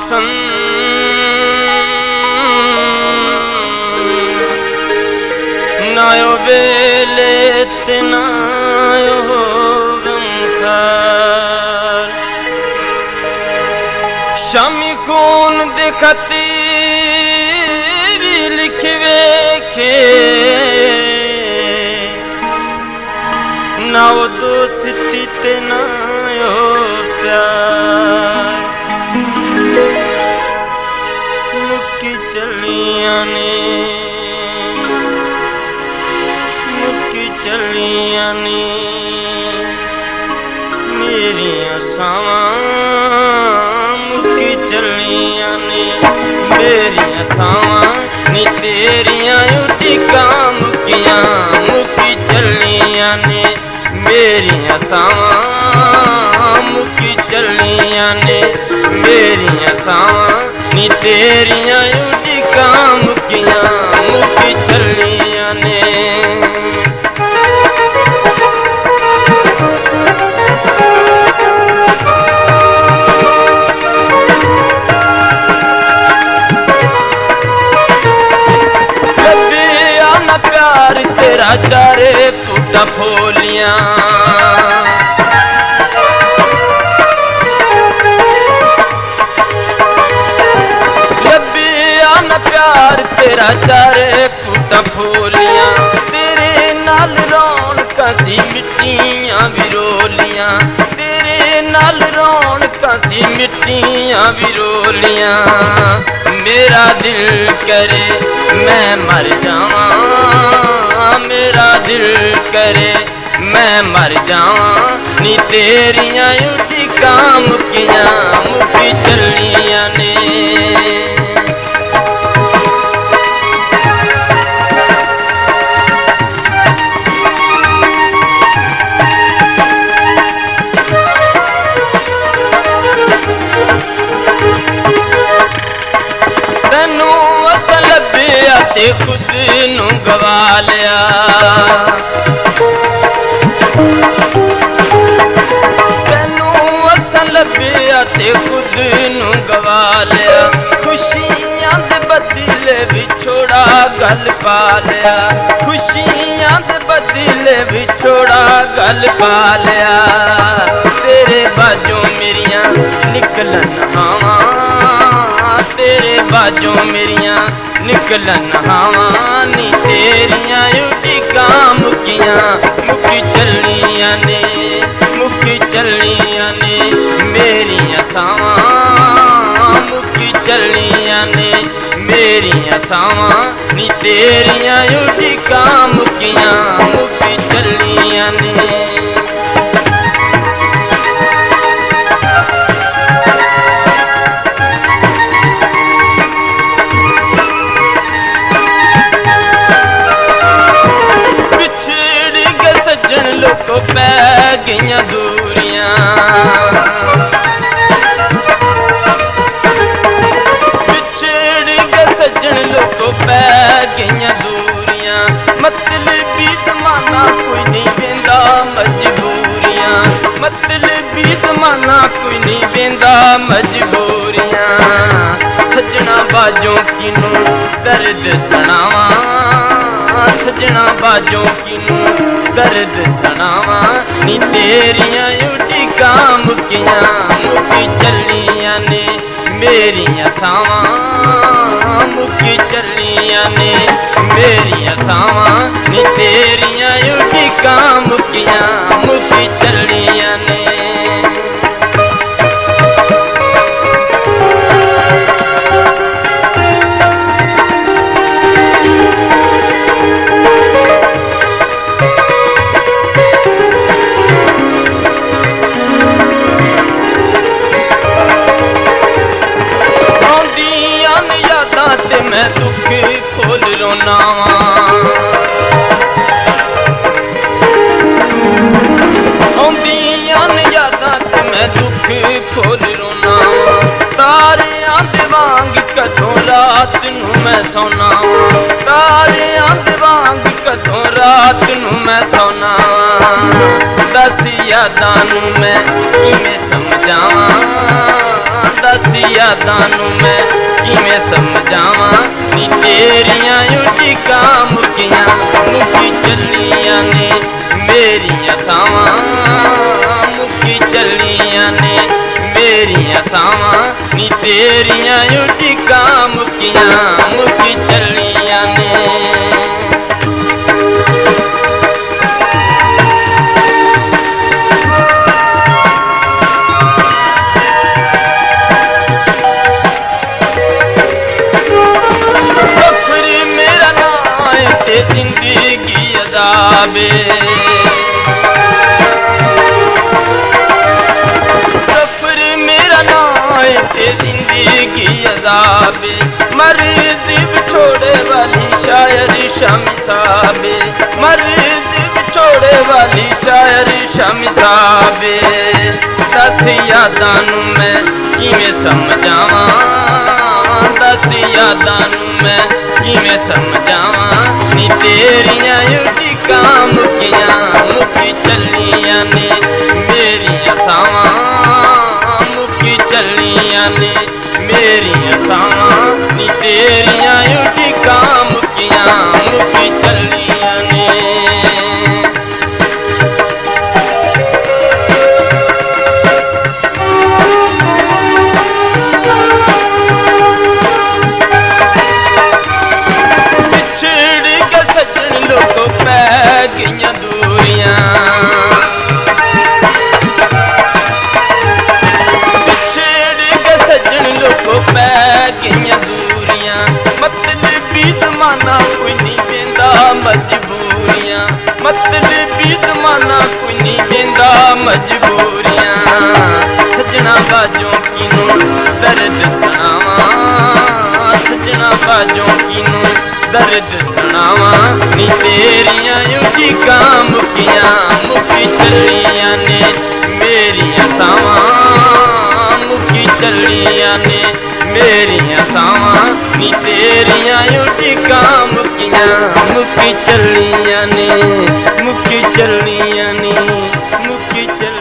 हुसन नायो वेले ते नायो गमखार शामी खून दे खती भी लिखवे के ना वो दोस्ती ते नायो प्यार मुक्की चलियां ने चलियां नी मेरियां सावां मुक्की चलियां नी मेरियां सावां नी तेरियां उडिकां मुक्कियां मुक्की चलियां नी मेरियां सावां मुक्की चलियां नी मेरियां सावां नी तेरियां उडिकां मुक्कियां मुक्की चलियां नी तेरा चारे फूटा फोलियां लबिया न प्यार तेरा चारे फूटा फोलियां तेरे नाल रौनकां सी मिट्टियां विरोलियां तेरे नाल रौनकां सी मिट्टियां विरोलियां मेरा दिल करे मैं मर जावां मेरा दिल करे मैं मर जावां नी तेरियां उडिकां मुक्कियां मुक्की चलियां ने तैनू असल लभ्या ते खुद नू गवा लिया तैनू असल लभ्या ते खुद नू गवा लिया खुशियां दे बदले विछोड़ा गल पा लिया खुशियां दे बदले विछोड़ा गल पा लिया तेरे बाजों मेरियां निकलन हवां तेरे बाजों मेरियां निकलन हवां नी तेरियां उडिकां मुक्कियां मुक्की चलियां ने मुक्की चलियां ने मेरियां सावां मुक्की चलियां ने मेरियां सावां नी तेरियां उडिकां मुक्कियां मुक्की चलियां ने लोको पै गईयां दूरियां बिछड़ गए सज्जन लोको पै गईयां दूरियां मतलबी जमाना कोई नहीं वेंदा मजबूरियां मतलबी जमाना कोई नहीं वेंदा मजबूरियां सजना बाजों किनू दर्द सुनावां सजना बाजों किनू दर्द सुनावां नी तेरियां उडिकां मुक्कियां मुक्की चलियां ने मेरियां सावां मुक्की चलियां ने मेरियां सावां नी तेरियां उडिकां मुक्कियां मुक्की चलियां ने मैं दुख खोल रोना आउंदियां ने यादां ते मैं दुख खोल रोना तारियां दे वांग कदों रात नूं मैं सौना तारियां दे वांग कदों रात नूं मैं सौना दस यादां नूं मैं किवें समझावां दस यादां नूं मैं किवें समझावां नी तेरियां उड़ीकां मुक्कियां मुक्की चलियां ने मेरियां सावां मुक्की चलियां ने मेरियां सावां नी तेरियां उड़ीकां मुक्कियां मुक्की चलियां ने जिंदगी अज़ाबे सफर मेरा नाए ते जिंदगी अज़ाबे मर्द बिछोड़े वाली शायर शामी साबे मर्द बिछोड़े वाली शायर शामी साबे दस यादां नूं मैं किवें समझावां दस यादां नूं मैं किवें समझावां नी तेरियां उड़ीकां मुक्कियां मुक्की चलियां ने मेरियां सावां मुक्की चलियां ने मेरियां सावां नी तेरियां उड़ीकां मुक्कियां मुक्की चलियां ने गईयां दूरियां छेड़ के सज्जन लोगों पै गईयां दूरियां मतलबी जमाना कोई नहीं देंदा मजबूरियां मतलबी जमाना कोई नहीं देंदा मजबूरियां सजना बाजों किनू दर्द सुनावां सजना बाजों किनू दर्द सुनावां नी तेरियां उड़ीकां मुक्कियां मुक्की चलियां ने मेरियां सावां मुक्की चलियां ने मेरियां सावां नी तेरियां उड़ीकां मुक्कियां मुक्की चलियां ने मुक्की चलियां ने मुक्की चलियां